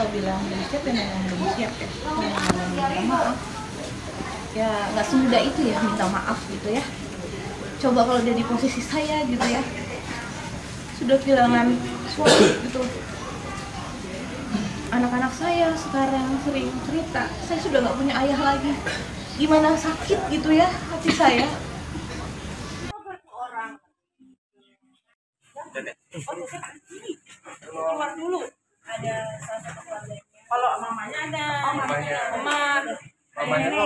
kalau bilang belum siap ya memang belum siap ya. Minta maaf. Ya nggak semudah itu ya minta maaf gitu ya. Coba kalau dia di posisi saya gitu ya, sudah kehilangan suami gitu. Anak-anak saya sekarang sering cerita, saya sudah nggak punya ayah lagi. Gimana sakit gitu ya hati saya. Keluar dulu. Ada salah satu keluarganya. Kalau mamanya ada, mamanya tuh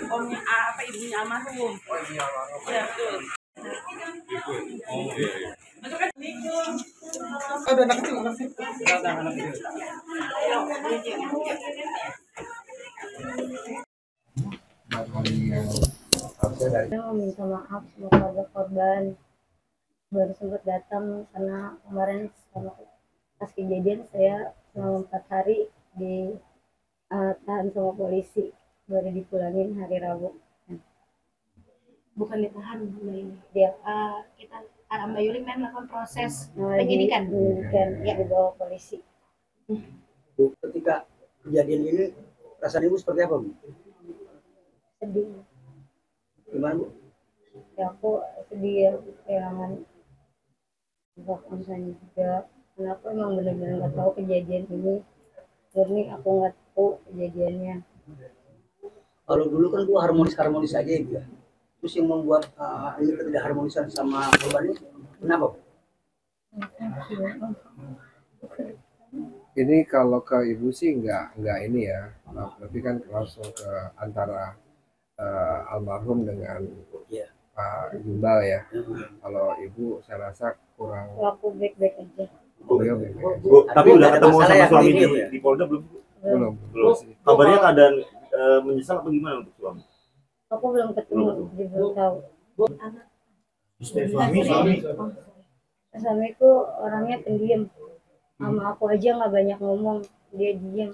omnya apa ibunya almarhum. Oh ibunya almarhum. Iya betul. Oh iya. Ada anak kecil, anak kecil. Ada anak kecil. Saya meminta maaf sama keluarga korban. Baru sempat datang karena kemarin pas kejadian saya selama 4 hari ditahan sama polisi, baru dipulangin hari Rabu. Bukan ditahan Mbak Yuli. Dia Kita Mbak Yuli memang melakukan proses penyidikan ya, dibawa polisi. Bu, ketika kejadian ini perasaan ibu seperti apa, Bu? Sedih. Gimana, Bu? Ya aku sedih ya, kehilangan bahkan saya juga. Kenapa emang benar-benar nggak tahu kejadian ini, murni aku nggak tahu kejadiannya. Kalau dulu kan Bu harmonis aja ya, Bu ya. Terus yang membuat ini tidak harmonisan sama korban ini kenapa, Bu? Ini kalau ke ibu sih nggak ini ya, berarti kan langsung ke antara almarhum dengan Pak Jumbal ya. Kalau ibu saya rasa kurang. Aku baik-baik aja. Beliau baik-baik aja. Bu, tapi udah ketemu sama ya, suami ya? di Polda belum? Belum sih. Kabarnya keadaan menyesal atau gimana untuk suami? Aku belum ketemu, jadi belum tahu. Suamiku orangnya pendiam, sama aku aja nggak banyak ngomong, dia diam.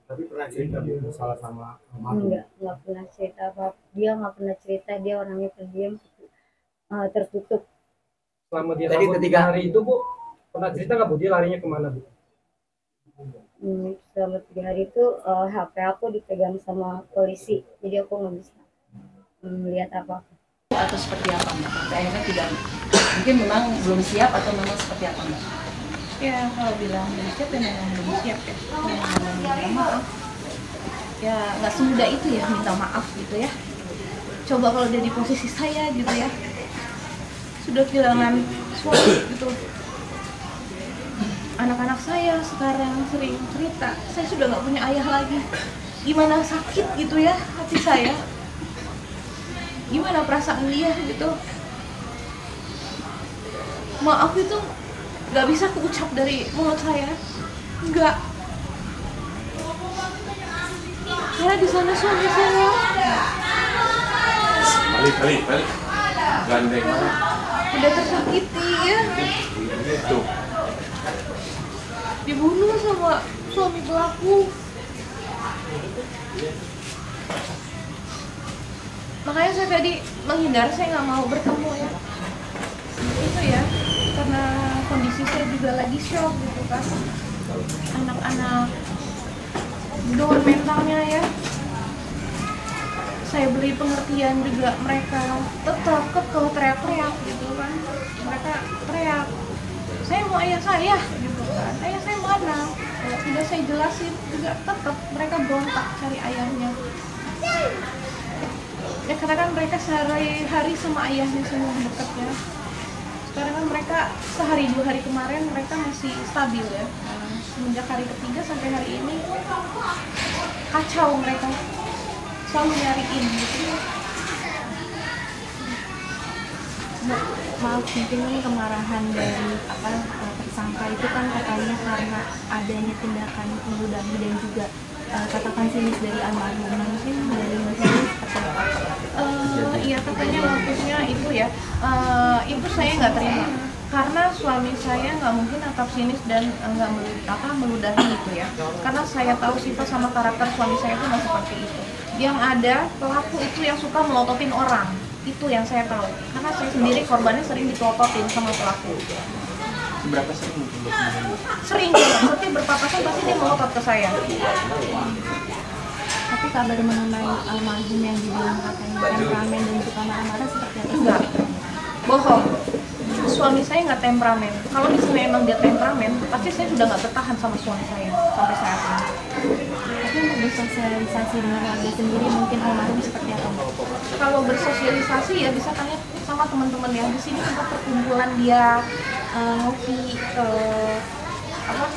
Tapi pernah cerita masalah sama almarhum? Nggak pernah cerita apa. Dia nggak pernah cerita, dia orangnya pendiam, tertutup. Selama dia Tadi kabur ketika 3 hari itu, Bu, pernah cerita nggak Bu, dia larinya kemana, Bu? Selama 3 hari itu HP aku dipegang sama polisi, jadi aku nggak bisa melihat apa. Atau seperti apa Mbak? Sampai akhirnya tidak, mungkin memang belum siap atau memang seperti apa Mbak? Ya kalau bilang belum siap ya memang belum siap ya. Minta maaf. Ya nggak semudah itu ya minta maaf gitu ya. Coba kalau dia di posisi saya gitu ya, sudah kehilangan suami gitu. Anak-anak saya sekarang sering cerita, saya sudah nggak punya ayah lagi. Gimana sakit gitu ya hati saya. Gimana perasaan dia gitu. Maaf itu nggak bisa keucap dari mulut saya, nggak. Karena di sana suami saya. Balik. Gandeng. Udah tersakiti ya. Itu. Dibunuh sama suami pelaku. Makanya saya tadi menghindar, saya nggak mau bertemu ya. Itu ya, karena kondisi saya juga lagi shock gitu kan. Anak-anak down mentalnya ya. Saya beri pengertian juga, mereka tetap kekeh teriak-teriak gitu kan. Mereka teriak, saya mau ayah saya gitu kan. Ayah saya mana? Sudah saya jelasin juga tetap mereka berontak cari ayahnya. Ya karena kan mereka sehari-hari sama ayahnya semua dekat ya. Sekarang kan mereka sehari 2 hari kemarin mereka masih stabil ya. Semenjak hari ketiga sampai hari ini kacau mereka, selalu nyariin gitu. Maaf, mungkin kemarahan dari tersangka itu kan katanya karena adanya tindakan meludahi dan juga katakan sinis dari almarhum. Mungkin dari Mas Yuli seperti apa? Iya katanya motifnya itu ya, itu saya nggak terima karena suami saya nggak mungkin atap sinis dan nggak meludahi itu ya, karena saya tahu sifat sama karakter suami saya itu nggak seperti itu. Yang ada pelaku itu yang suka melototin orang, itu yang saya tahu karena saya sendiri korbannya sering dipelototin sama pelaku. Seberapa sering mungkin? Sering banget, setiap berpapasan pasti dia melompat ke saya. Tapi kabar mengenai almarhum yang dibilang katanya temperamen dan suka marah-marah seperti apa? Enggak, bohong. Suami saya nggak temperamen. Kalau misalnya emang dia temperamen, pasti saya sudah nggak bertahan sama suami saya sampai saat ini. Tapi untuk bersosialisasi dengan warga sendiri mungkin almarhum seperti apa? Kalau bersosialisasi ya bisa tanya sama teman-teman yang di sini tempat perkumpulan dia ngopi,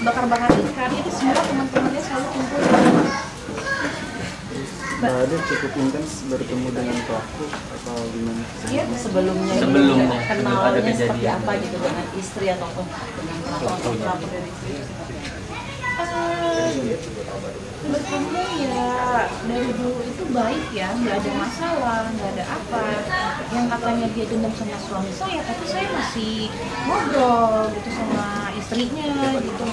bakar-bakar ikan. Itu semua teman-temannya selalu kumpul. Mbak Ade cukup intens bertemu dengan pelaku atau gimana? Iya, sebelumnya kenalnya seperti apa gitu dengan istri ataupun dengan pelapor dari istri. Bertemu ya dari dulu itu baik ya, nggak ada masalah, nggak ada apa. Yang katanya dia dendam sama suami saya, tapi saya masih ngobrol gitu sama istrinya gitu,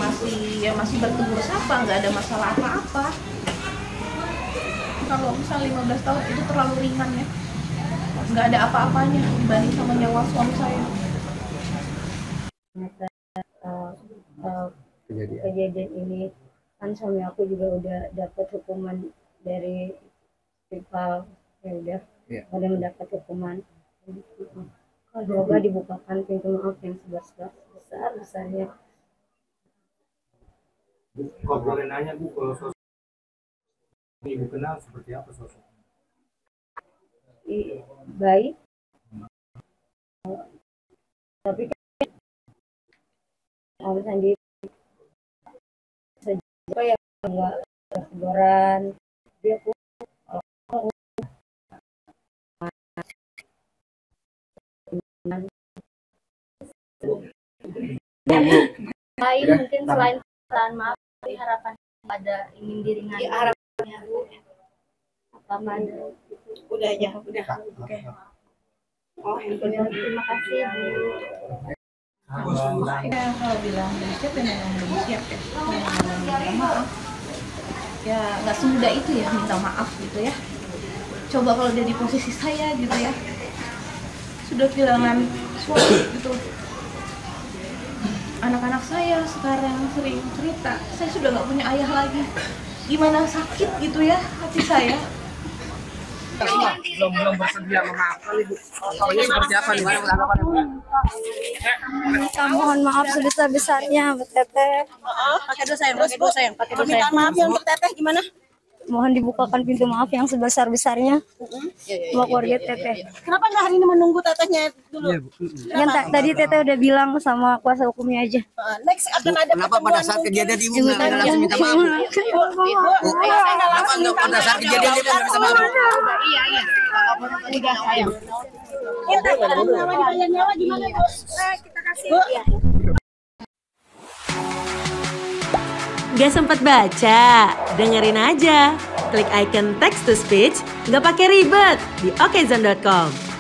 masih bertegur sapa, nggak ada masalah apa-apa. Kalau misal 15 tahun itu terlalu ringan ya, nggak ada apa-apanya dibanding sama nyawa suami saya. Kejadian ini kan suami aku juga udah dapat hukuman dari Vival, ya udah udah mendapat hukuman. Semoga dibukakan pintu maaf yang sebesar-besarnya. Kalau boleh nanya Bu, kalau sosok Ibu kenal seperti apa sosoknya? Baik, tapi kan Om Sandi apa ya nggak teguran dia pun lain mungkin selain maaf harapan pada ingin diringan harapannya apa mana Udah ya, udah. Oke. Oh, terima kasih Bu. Ya, kalau bilang belum siap ya memang belum siap ya. Minta maaf. Ya nggak semudah itu ya minta maaf gitu ya. Coba kalau dia di posisi saya gitu ya, sudah kehilangan suami gitu. Anak-anak saya sekarang sering cerita, saya sudah nggak punya ayah lagi. Gimana sakit gitu ya hati saya. Belum bersedia memaafkan Ibu. Ini seperti apa nih? Minta mohon maaf sebesar-besarnya buat Teteh. Pakai dosa yang, permintaan maaf yang untuk Teteh gimana? Mohon dibukakan pintu maaf yang sebesar-besarnya buat keluarga Teteh. Kenapa nggak hari ini menunggu Tetehnya dulu? Yang tadi Teteh udah bilang sama kuasa hukumnya aja. Next akan ada Kenapa pada saat kejadian Ibu nggak langsung minta maaf? Kenapa nggak pada saat kejadian Ibu nggak bisa maaf? Iya. Udah sayang. Kita bayar nyawa gimana Bu? Kita kasih. Gak sempat baca? Dengerin aja. Klik icon text to speech, gak pakai ribet di okezone.com.